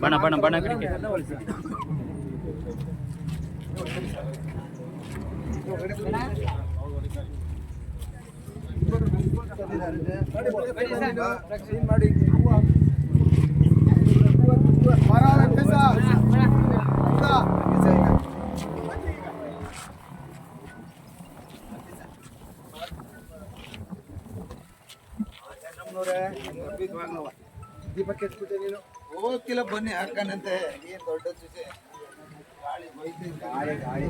ಬಣ ಬಣ ಬಣ ಕಡೆಗೆ ಮಾಡಿ ದೀಪಕ್ಕೆ ಎತ್ಬಿಟ್ಟೆ ನೀನು ಹೋಗಿಲ್ಲ ಬನ್ನಿ ಹಾಕನಂತೆ ಏನು ದೊಡ್ಡ ಜೊತೆ ಗಾಳಿ ಬೈತೆ ಗಾಳಿ ಗಾಳಿ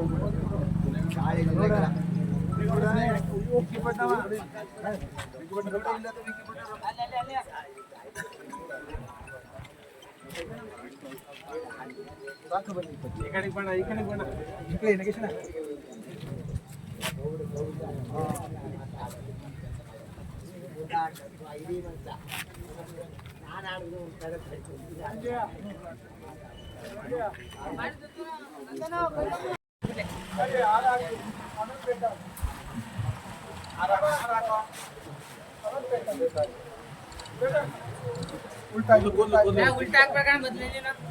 ಈ ಕಡೆಗೆ ಬಣ್ಣ ಈ ಕಡೆಗೆ ಬಣ್ಣ ಈ ಕಡೆ ನಗೇಶನ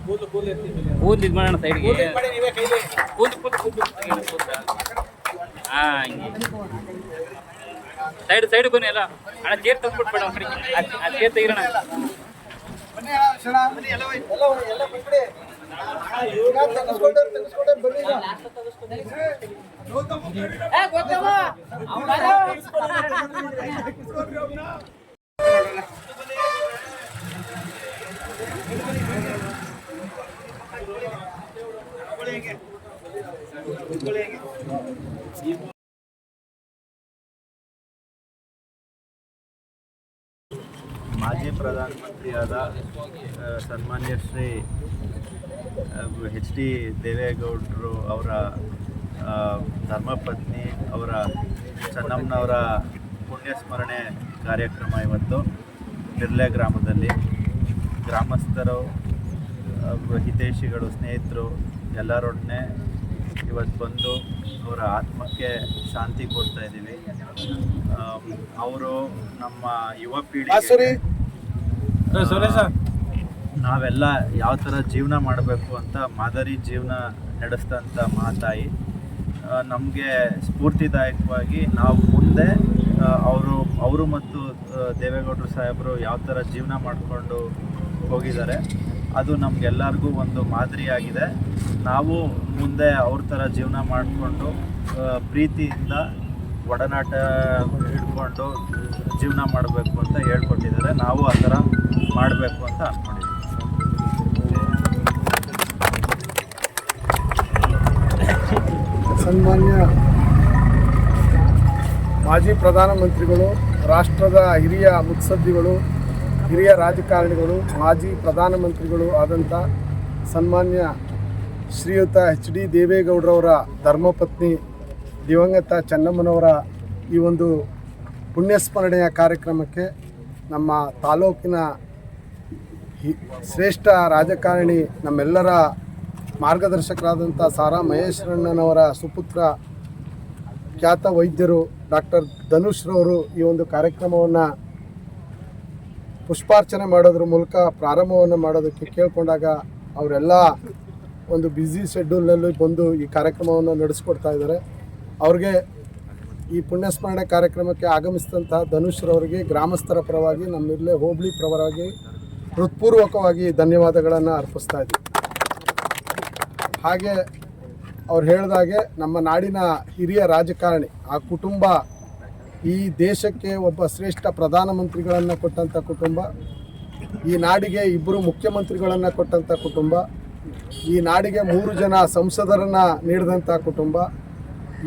ಕೂದಲು ಇದು ಮಾಡೋಣ ಸೈಡ್ಗೆ ಸೈಡ್ ಸೈಡ್ ಬನ್ನಿ ಅಲ್ಲ ಅಣ್ಣ ಚೇರ್ ತಂದ್ಬಿಟ್ಬೇಡ ಆ ಚೇರ್ ತೆಗಿರೋಣ ಮಾಜಿ ಪ್ರಧಾನಮಂತ್ರಿಯಾದ ಸನ್ಮಾನ್ಯ ಶ್ರೀ HD ದೇವೇಗೌಡರು ಅವರ ಧರ್ಮಪತ್ನಿ ಅವರ ಚೆನ್ನಮ್ಮನವರ ಪುಣ್ಯಸ್ಮರಣೆ ಕಾರ್ಯಕ್ರಮ ಇವತ್ತು ಬಿರ್ಲೆ ಗ್ರಾಮದಲ್ಲಿ ಗ್ರಾಮಸ್ಥರು ಹಿತೈಷಿಗಳು ಸ್ನೇಹಿತರು ಎಲ್ಲರೊಡನೆ ಇವತ್ತು ಬಂದು ಅವರ ಆತ್ಮಕ್ಕೆ ಶಾಂತಿ ಕೊಡ್ತಾ ಇದ್ದೀವಿ. ಅವರು ನಮ್ಮ ಯುವ ಪೀಳಿಗೆ ನಾವೆಲ್ಲ ಯಾವ ಥರ ಜೀವನ ಮಾಡಬೇಕು ಅಂತ ಮಾದರಿ ಜೀವನ ನಡೆಸಿದಂಥ ಮಹಾತಾಯಿ ನಮಗೆ ಸ್ಫೂರ್ತಿದಾಯಕವಾಗಿ ನಾವು ಮುಂದೆ ಅವರು ಮತ್ತು ದೇವೇಗೌಡರು ಸಾಹೇಬರು ಯಾವ ಥರ ಜೀವನ ಮಾಡಿಕೊಂಡು ಹೋಗಿದ್ದಾರೆ ಅದು ನಮಗೆಲ್ಲರಿಗೂ ಒಂದು ಮಾದರಿಯಾಗಿದೆ. ನಾವು ಮುಂದೆ ಅವ್ರ ಥರ ಜೀವನ ಮಾಡಿಕೊಂಡು ಪ್ರೀತಿಯಿಂದ ಒಡನಾಟ ಹಿಡ್ಕೊಂಡು ಜೀವನ ಮಾಡಬೇಕು ಅಂತ ಹೇಳ್ಕೊಟ್ಟಿದ್ದಾರೆ. ನಾವು ಆ ಥರ ಮಾಡಬೇಕು ಅಂತ ಅಂದ್ಕೊಂಡಿದ್ದೀವಿ. ಸನ್ಮಾನ್ಯ ಮಾಜಿ ಪ್ರಧಾನಮಂತ್ರಿಗಳು, ರಾಷ್ಟ್ರದ ಹಿರಿಯ ಮುತ್ಸದ್ದಿಗಳು, ಹಿರಿಯ ರಾಜಕಾರಣಿಗಳು, ಮಾಜಿ ಪ್ರಧಾನಮಂತ್ರಿಗಳು ಆದಂಥ ಸನ್ಮಾನ್ಯ ಶ್ರೀಯುತ HD ದೇವೇಗೌಡರವರ ಧರ್ಮಪತ್ನಿ ದಿವಂಗತ ಚೆನ್ನಮ್ಮನವರ ಈ ಒಂದು ಪುಣ್ಯಸ್ಮರಣೆಯ ಕಾರ್ಯಕ್ರಮಕ್ಕೆ ನಮ್ಮ ತಾಲೂಕಿನ ಶ್ರೇಷ್ಠ ರಾಜಕಾರಣಿ, ನಮ್ಮೆಲ್ಲರ ಮಾರ್ಗದರ್ಶಕರಾದಂಥ ಸಾರಾ ಮಹೇಶ್ವರಣ್ಣನವರ ಸುಪುತ್ರ, ಖ್ಯಾತ ವೈದ್ಯರು ಡಾಕ್ಟರ್ ಧನುಷ್ರವರು ಈ ಒಂದು ಕಾರ್ಯಕ್ರಮವನ್ನು ಪುಷ್ಪಾರ್ಚನೆ ಮಾಡೋದ್ರ ಮೂಲಕ ಪ್ರಾರಂಭವನ್ನು ಮಾಡೋದಕ್ಕೆ ಕೇಳಿಕೊಂಡಾಗ ಅವರೆಲ್ಲ ಒಂದು ಬ್ಯುಸಿ ಶೆಡ್ಯೂಲ್ನಲ್ಲಿ ಬಂದು ಈ ಕಾರ್ಯಕ್ರಮವನ್ನು ನಡೆಸ್ಕೊಡ್ತಾ ಇದ್ದಾರೆ. ಅವ್ರಿಗೆ ಈ ಪುಣ್ಯಸ್ಮರಣೆ ಕಾರ್ಯಕ್ರಮಕ್ಕೆ ಆಗಮಿಸಿದಂಥ ಧನುಷ್ರವರಿಗೆ ಗ್ರಾಮಸ್ಥರ ಪರವಾಗಿ, ನಮ್ಮಿಲ್ಲೇ ಹೋಬಳಿ ಪರವಾಗಿ ಹೃತ್ಪೂರ್ವಕವಾಗಿ ಧನ್ಯವಾದಗಳನ್ನು ಅರ್ಪಿಸ್ತಾ ಇದ್ದೀವಿ. ಹಾಗೆ ಅವ್ರು ಹೇಳಿದಾಗೆ ನಮ್ಮ ನಾಡಿನ ಹಿರಿಯ ರಾಜಕಾರಣಿ, ಆ ಕುಟುಂಬ ಈ ದೇಶಕ್ಕೆ ಒಬ್ಬ ಶ್ರೇಷ್ಠ ಪ್ರಧಾನಮಂತ್ರಿಗಳನ್ನು ಕೊಟ್ಟಂಥ ಕುಟುಂಬ, ಈ ನಾಡಿಗೆ 2 ಮುಖ್ಯಮಂತ್ರಿಗಳನ್ನು ಕೊಟ್ಟಂಥ ಕುಟುಂಬ, ಈ ನಾಡಿಗೆ 3 ಜನ ಸಂಸದರನ್ನು ನೀಡಿದಂಥ ಕುಟುಂಬ,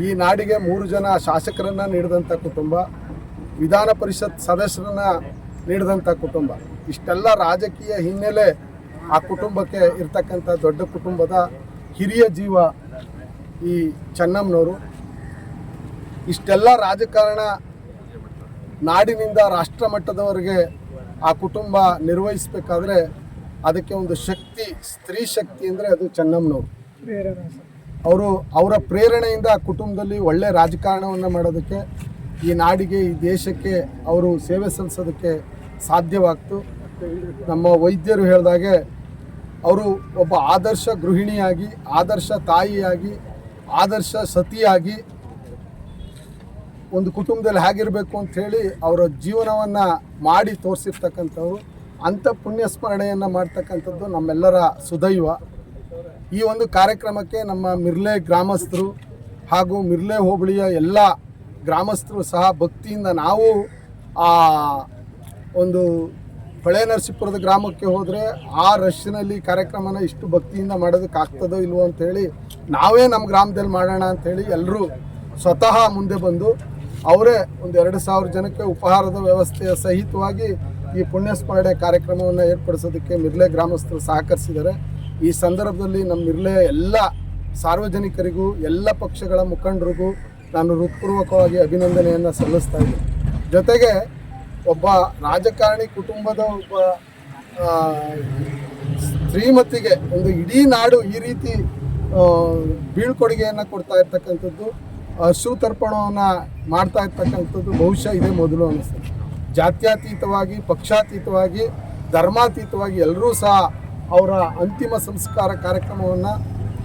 ಈ ನಾಡಿಗೆ 3 ಜನ ಶಾಸಕರನ್ನು ನೀಡಿದಂಥ ಕುಟುಂಬ, ವಿಧಾನ ಪರಿಷತ್ ಸದಸ್ಯರನ್ನು ನೀಡಿದಂಥ ಕುಟುಂಬ. ಇಷ್ಟೆಲ್ಲ ರಾಜಕೀಯ ಹಿನ್ನೆಲೆ ಆ ಕುಟುಂಬಕ್ಕೆ ಇರ್ತಕ್ಕಂಥ ದೊಡ್ಡ ಕುಟುಂಬದ ಹಿರಿಯ ಜೀವ ಈ ಚೆನ್ನಮ್ಮನವರು. ಇಷ್ಟೆಲ್ಲ ರಾಜಕಾರಣ ನಾಡಿನಿಂದ ರಾಷ್ಟ್ರ ಮಟ್ಟದವರೆಗೆ ಆ ಕುಟುಂಬ ನಿರ್ವಹಿಸಬೇಕಾದ್ರೆ ಅದಕ್ಕೆ ಒಂದು ಶಕ್ತಿ, ಸ್ತ್ರೀ ಶಕ್ತಿ ಅಂದರೆ ಅದು ಚೆನ್ನಮ್ಮನವರು. ಅವರ ಪ್ರೇರಣೆಯಿಂದ ಆ ಕುಟುಂಬದಲ್ಲಿ ಒಳ್ಳೆಯ ರಾಜಕಾರಣವನ್ನು ಮಾಡೋದಕ್ಕೆ, ಈ ನಾಡಿಗೆ, ಈ ದೇಶಕ್ಕೆ ಅವರು ಸೇವೆ ಸಲ್ಲಿಸೋದಕ್ಕೆ ಸಾಧ್ಯವಾಗ್ತು. ನಮ್ಮ ವೈದ್ಯರು ಹೇಳಿದಾಗೆ ಅವರು ಒಬ್ಬ ಆದರ್ಶ ಗೃಹಿಣಿಯಾಗಿ, ಆದರ್ಶ ತಾಯಿಯಾಗಿ, ಆದರ್ಶ ಸತಿಯಾಗಿ ಒಂದು ಕುಟುಂಬದಲ್ಲಿ ಹೇಗಿರಬೇಕು ಅಂಥೇಳಿ ಅವರ ಜೀವನವನ್ನು ಮಾಡಿ ತೋರಿಸಿರ್ತಕ್ಕಂಥವ್ರು. ಅಂಥ ಪುಣ್ಯ ಸ್ಮರಣೆಯನ್ನು ಮಾಡ್ತಕ್ಕಂಥದ್ದು ನಮ್ಮೆಲ್ಲರ ಸುದೈವ. ಈ ಒಂದು ಕಾರ್ಯಕ್ರಮಕ್ಕೆ ನಮ್ಮ ಮಿರ್ಲೆ ಗ್ರಾಮಸ್ಥರು ಹಾಗೂ ಮಿರ್ಲೆ ಹೋಬಳಿಯ ಎಲ್ಲ ಗ್ರಾಮಸ್ಥರು ಸಹ ಭಕ್ತಿಯಿಂದ, ನಾವು ಆ ಒಂದು ಹೊಳೆ ನರಸೀಪುರದ ಗ್ರಾಮಕ್ಕೆ ಹೋದರೆ ಆ ರಶ್ನಲ್ಲಿ ಕಾರ್ಯಕ್ರಮನ ಇಷ್ಟು ಭಕ್ತಿಯಿಂದ ಮಾಡೋದಕ್ಕಾಗ್ತದೋ ಇಲ್ವೋ ಅಂಥೇಳಿ ನಾವೇ ನಮ್ಮ ಗ್ರಾಮದಲ್ಲಿ ಮಾಡೋಣ ಅಂಥೇಳಿ ಎಲ್ಲರೂ ಸ್ವತಃ ಮುಂದೆ ಬಂದು ಅವರೇ ಒಂದು 2,000 ಜನಕ್ಕೆ ಉಪಹಾರದ ವ್ಯವಸ್ಥೆಯ ಸಹಿತವಾಗಿ ಈ ಪುಣ್ಯಸ್ಮರಣೆ ಕಾರ್ಯಕ್ರಮವನ್ನು ಏರ್ಪಡಿಸೋದಕ್ಕೆ ಮಿರ್ಲೆ ಗ್ರಾಮಸ್ಥರು ಸಹಕರಿಸಿದ್ದಾರೆ. ಈ ಸಂದರ್ಭದಲ್ಲಿ ನಮ್ಮ ಮಿರ್ಲೆಯ ಎಲ್ಲ ಸಾರ್ವಜನಿಕರಿಗೂ, ಎಲ್ಲ ಪಕ್ಷಗಳ ಮುಖಂಡರಿಗೂ ನಾನು ಹೃತ್ಪೂರ್ವಕವಾಗಿ ಅಭಿನಂದನೆಯನ್ನು ಸಲ್ಲಿಸ್ತಾ ಇದ್ದೀನಿ. ಜೊತೆಗೆ ಒಬ್ಬ ರಾಜಕಾರಣಿ ಕುಟುಂಬದ ಒಬ್ಬ ಶ್ರೀಮತಿಗೆ ಒಂದು ಇಡೀ ನಾಡು ಈ ರೀತಿ ಬೀಳ್ಕೊಡುಗೆಯನ್ನು ಕೊಡ್ತಾ ಇರ್ತಕ್ಕಂಥದ್ದು, ಅಶ್ರುತರ್ಪಣವನ್ನು ಮಾಡ್ತಾ ಇರ್ತಕ್ಕಂಥದ್ದು ಬಹುಶಃ ಇದೇ ಮೊದಲು ಅನ್ನಿಸ್ತದೆ. ಜಾತ್ಯತೀತವಾಗಿ, ಪಕ್ಷಾತೀತವಾಗಿ, ಧರ್ಮಾತೀತವಾಗಿ ಎಲ್ಲರೂ ಸಹ ಅವರ ಅಂತಿಮ ಸಂಸ್ಕಾರ ಕಾರ್ಯಕ್ರಮವನ್ನು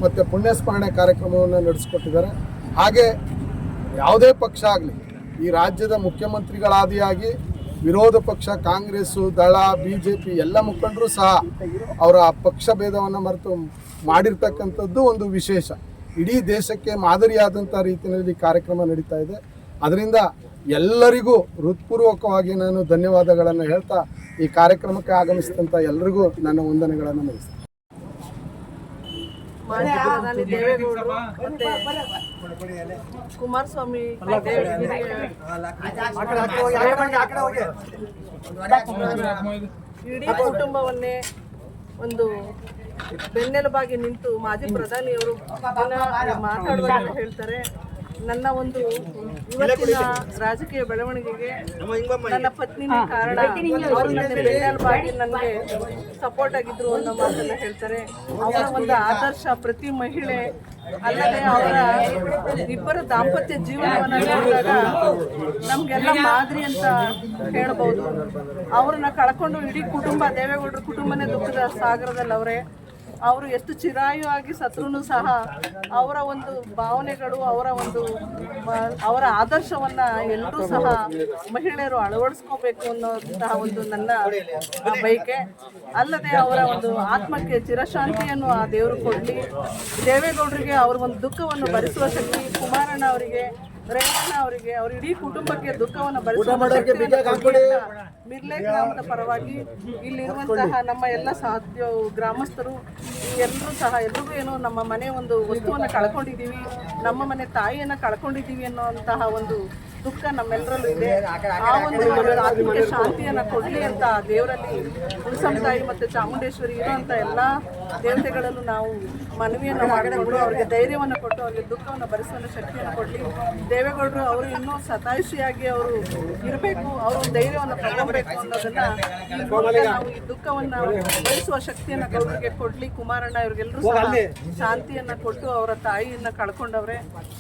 ಮತ್ತು ಪುಣ್ಯಸ್ಮರಣೆ ಕಾರ್ಯಕ್ರಮವನ್ನು ನಡೆಸಿಕೊಟ್ಟಿದ್ದಾರೆ. ಹಾಗೆ ಯಾವುದೇ ಪಕ್ಷ ಆಗಲಿ, ಈ ರಾಜ್ಯದ ಮುಖ್ಯಮಂತ್ರಿಗಳಾದಿಯಾಗಿ ವಿರೋಧ ಪಕ್ಷ ಕಾಂಗ್ರೆಸ್ಸು, ದಳ, BJP ಎಲ್ಲ ಮುಖಂಡರು ಸಹ ಅವರ ಪಕ್ಷ ಭೇದವನ್ನು ಮರೆತು ಮಾಡಿರ್ತಕ್ಕಂಥದ್ದು ಒಂದು ವಿಶೇಷ. ಇಡೀ ದೇಶಕ್ಕೆ ಮಾದರಿಯಾದಂಥ ರೀತಿಯಲ್ಲಿ ಕಾರ್ಯಕ್ರಮ ನಡೀತಾ ಇದೆ. ಅದರಿಂದ ಎಲ್ಲರಿಗೂ ಹೃತ್ಪೂರ್ವಕವಾಗಿ ನಾನು ಧನ್ಯವಾದಗಳನ್ನು ಹೇಳ್ತಾ ಈ ಕಾರ್ಯಕ್ರಮಕ್ಕೆ ಆಗಮಿಸಿದಂಥ ಎಲ್ಲರಿಗೂ ನನ್ನ ವಂದನೆಗಳನ್ನು ಮುಗಿಸ್ತೇನೆ. ಮಾನ್ಯ ಪ್ರಧಾನಿ ದೇವೇಗೌಡರು ಮತ್ತೆ ಕುಮಾರಸ್ವಾಮಿ ಇಡೀ ಕುಟುಂಬವನ್ನೇ ಒಂದು ಬೆನ್ನೆಲುಬಾಗಿ ನಿಂತು ಮಾಜಿ ಪ್ರಧಾನಿಯವರು ಮಾತಾಡುವಾಗ ಹೇಳ್ತಾರೆ, ನನ್ನ ಒಂದು ಇವತ್ತಿನ ರಾಜಕೀಯ ಬೆಳವಣಿಗೆಗೆ ನನ್ನ ಪತ್ನಿನೇ ಕಾರಣ, ಅವರು ನನ್ನ ಬೆನ್ನೆಲುಬಾಗಿ ನನಗೆ ಸಪೋರ್ಟ್ ಆಗಿದ್ರು ಅನ್ನೋ ಮಾತನ್ನ ಹೇಳ್ತಾರೆ. ಅವರ ಒಂದು ಆದರ್ಶ ಪ್ರತಿ ಮಹಿಳೆ, ಅಲ್ಲದೆ ಅವರ ಇಬ್ಬರ ದಾಂಪತ್ಯ ಜೀವನವನ್ನು ನೋಡಿದಾಗ ನಮಗೆಲ್ಲ ಮಾದರಿ ಅಂತ ಹೇಳ್ಬೋದು. ಅವ್ರನ್ನ ಕಳ್ಕೊಂಡು ಇಡೀ ಕುಟುಂಬ, ದೇವೇಗೌಡರ ಕುಟುಂಬನೇ ದುಃಖದ ಸಾಗರದಲ್ಲಿ ಅವರು ಎಷ್ಟು ಚಿರಾಯುವಾಗಿ ಸತ್ರೂ ಸಹ ಅವರ ಒಂದು ಭಾವನೆಗಳು, ಅವರ ಆದರ್ಶವನ್ನು ಎಲ್ಲರೂ ಸಹ ಮಹಿಳೆಯರು ಅಳವಡಿಸ್ಕೋಬೇಕು ಅನ್ನೋಂತಹ ಒಂದು ನನ್ನ ಬಯಕೆ. ಅಲ್ಲದೆ ಅವರ ಒಂದು ಆತ್ಮಕ್ಕೆ ಚಿರಶಾಂತಿಯನ್ನು ಆ ದೇವರು ಕೊಡಲಿ. ದೇವೇಗೌಡರಿಗೆ ಅವರ ಒಂದು ದುಃಖವನ್ನು ಭರಿಸುವ ಶಕ್ತಿ, ಕುಮಾರಣ್ಣ ಅವರಿಗೆ, ರೇವಣ್ಣ ಅವರಿಗೆ, ಅವ್ರ ಇಡೀ ಕುಟುಂಬಕ್ಕೆ ದುಃಖವನ್ನು ಭರಿಸುವ ಮಿರ್ಲೆ ಗ್ರಾಮದ ಪರವಾಗಿ ಇಲ್ಲಿರುವಂತಹ ನಮ್ಮ ಎಲ್ಲ ಸಾಧ್ಯ ಗ್ರಾಮಸ್ಥರು ಎಲ್ಲರೂ ಸಹ ಎಲ್ರಿಗೂ ಏನೋ ನಮ್ಮ ಮನೆ ಒಂದು ವಸ್ತುವನ್ನು ಕಳ್ಕೊಂಡಿದ್ದೀವಿ, ನಮ್ಮ ಮನೆ ತಾಯಿಯನ್ನು ಕಳ್ಕೊಂಡಿದ್ದೀವಿ ಅನ್ನೋಂತಹ ಒಂದು ದುಃಖ ನಮ್ಮೆಲ್ಲರಲ್ಲೂ ಇದೆ. ಆ ಒಂದು ಆತ್ಮಕ್ಕೆ ಶಾಂತಿಯನ್ನು ಕೊಡಲಿ ಅಂತ ದೇವರಲ್ಲಿ ಹುಣಸಮ್ಮ ತಾಯಿ ಮತ್ತು ಚಾಮುಂಡೇಶ್ವರಿ ಇರುವಂಥ ಎಲ್ಲ ದೇವತೆಗಳಲ್ಲೂ ನಾವು ಮನವಿಯನ್ನು ಮಾಡಿಕೊಂಡು ಅವರಿಗೆ ಧೈರ್ಯವನ್ನು ಕೊಟ್ಟು ಅವರಿಗೆ ದುಃಖವನ್ನು ಭರಿಸುವ ಶಕ್ತಿಯನ್ನು ಕೊಡಲಿ. ದೇವೇಗೌಡರು ಅವರು ಇನ್ನೂ ಸತಾಯಿಸಿಯಾಗಿ ಅವರು ಇರಬೇಕು, ಅವರು ಧೈರ್ಯವನ್ನು ತಗೋಬೇಕು ಅನ್ನೋದನ್ನ ನಾವು ಈ ದುಃಖವನ್ನು ಭರಿಸುವ ಶಕ್ತಿಯನ್ನು ಗೌಡರಿಗೆ ಕೊಡಲಿ. ಕುಮಾರಣ್ಣ ಇವ್ರಿಗೆಲ್ಲರೂ ಸಹ ಶಾಂತಿಯನ್ನು ಕೊಟ್ಟು ಅವರ ತಾಯಿಯನ್ನು ಕಳ್ಕೊಂಡವ್ರೆ,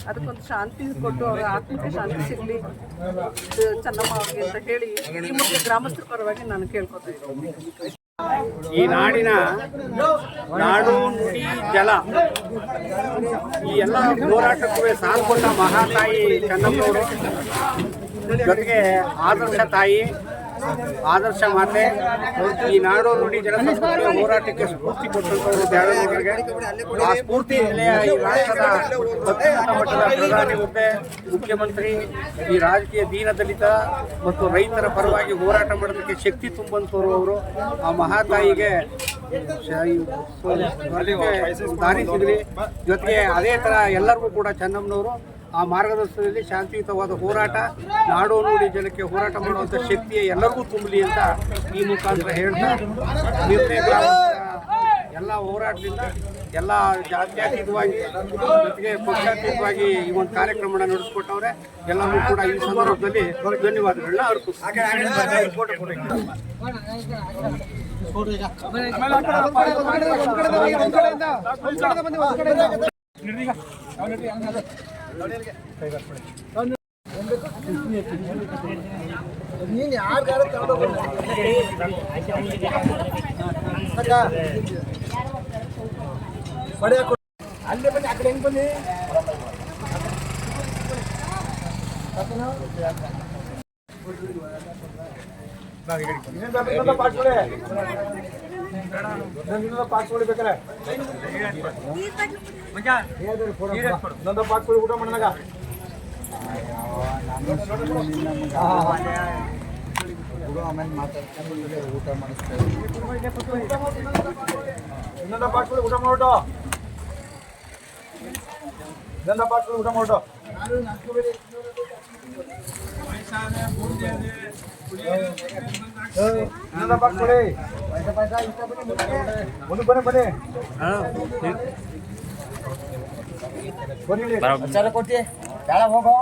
ಅದಕ್ಕೊಂದು ಶಾಂತಿ ಕೊಟ್ಟು ಅವರ ಆತ್ಮಕ್ಕೆ ಶಾಂತಿ ಸಿಗಲಿ ಚೆನ್ನಮ್ಮ ಅವ್ರಿಗೆ ಅಂತ ಹೇಳಿ ಈ ಮುಖ್ಯ ಗ್ರಾಮಸ್ಥರ ಪರವಾಗಿ ನಾನು ಕೇಳ್ಕೊತಾ ಇದ್ದೀನಿ. ಈ ನಾಡಿನ ನಾಡು, ನುಡಿ, ಜಲ ಈ ಎಲ್ಲ ಹೋರಾಟಕ್ಕೂ ಸಾಥ್ ಕೊಟ್ಟ ಮಹಾತಾಯಿ ಚೆನ್ನಮ್ಮನವರು, ಜೊತೆಗೆ ಆದರ್ಶ ತಾಯಿ, ಆದರ್ಶ ಮಾತೆ, ಈ ನಾಡು, ನುಡಿ, ಜಲ ಸಂಸ್ಕೃತಿಯ ಹೋರಾಟಕ್ಕೆ ಸ್ಫೂರ್ತಿ ಕೊಟ್ಟಂಥವರು ದೇವೇಗೌಡರಿಗೆ. ಆ ಸ್ಫೂರ್ತಿ ಜಿಲ್ಲೆಯ ಈ ರಾಷ್ಟ್ರದ ಅತ್ಯುನ್ನತ ಮಟ್ಟದ ಪ್ರಧಾನಿ ಹುದ್ದೆ, ಮುಖ್ಯಮಂತ್ರಿ, ಈ ರಾಜಕೀಯ ದೀನದಲಿತ ಮತ್ತು ರೈತರ ಪರವಾಗಿ ಹೋರಾಟ ಮಾಡೋದಕ್ಕೆ ಶಕ್ತಿ ತುಂಬಂಥವ್ರು ಅವರು. ಆ ಮಹಾತಾಯಿಗೆ ದಾರಿ ಸಿಗಲಿ. ಜೊತೆಗೆ ಅದೇ ಥರ ಎಲ್ಲರಿಗೂ ಕೂಡ ಚೆನ್ನಮ್ಮನವರು ಆ ಮಾರ್ಗದರ್ಶನದಲ್ಲಿ ಶಾಂತಿಯುತವಾದ ಹೋರಾಟ, ನಾಡು, ನುಡಿ, ಜಲಕ್ಕೆ ಹೋರಾಟ ಮಾಡುವಂಥ ಶಕ್ತಿಯ ಎಲ್ಲರಿಗೂ ತುಂಬಲಿ ಅಂತ ಈ ಮುಖಾಂತರ ಹೇಳ್ತಾ, ಮಿರ್ಲೆ ಗ್ರಾಮದ ಎಲ್ಲ ಹೋರಾಟದಿಂದ ಎಲ್ಲ ಜಾತ್ಯತೀತವಾಗಿ ಜೊತೆಗೆ ಪಕ್ಷಾತೀತವಾಗಿ ಈ ಒಂದು ಕಾರ್ಯಕ್ರಮನ ನಡೆಸ್ಕೊಟ್ಟವ್ರೆ. ಎಲ್ಲರೂ ಕೂಡ ಈ ಸಂದರ್ಭದಲ್ಲಿ ಧನ್ಯವಾದಗಳನ್ನ ಅರ್ಪಿಸ್ತಾರೆ. ನೀನು ಯಾರು ಅಲ್ಲೇ ಬನ್ನಿ, ಆ ಕಡೆ ಹೆಂಗ್ ಬನ್ನಿ. ಪಾಕ್ಸ್ಕೊಳ್ಳಿ ಬೇಕಾರೆ ಇನ್ನೊಂದು ಪಾಕ್ಸ್ಕೊಳ್ಳಿ ಊಟ ಮಾಡಿದಾಗ ಆಮೇಲೆ ಮಾತಾಡ್ಕೊಂಡು ಊಟ ಮಾಡಿಸ್ತೇವೆ. ಇನ್ನೊಂದು ಪಾಕ್ಸ್ಕೊಳ್ಳಿ ಊಟ ಮಾಡ್ಬಿಟ್ಟು ಇನ್ನೊಂದು ಪಾಕ್ಸ್ಕೊಳ್ಳಿ ಊಟ ಮಾಡ್ಬಿಟ್ಟು ಇನ್ನೊಂದು ಪಾಕ್ಸ್ಕೊಳ್ಳಿ ಮುಂದೆ ಬನ್ನಿ ಬನ್ನಿ ಬನ್ನಿ ವಿಚಾರ ಕೊಟ್ಟಿ ಕೆಳ ಹೋಗೋ.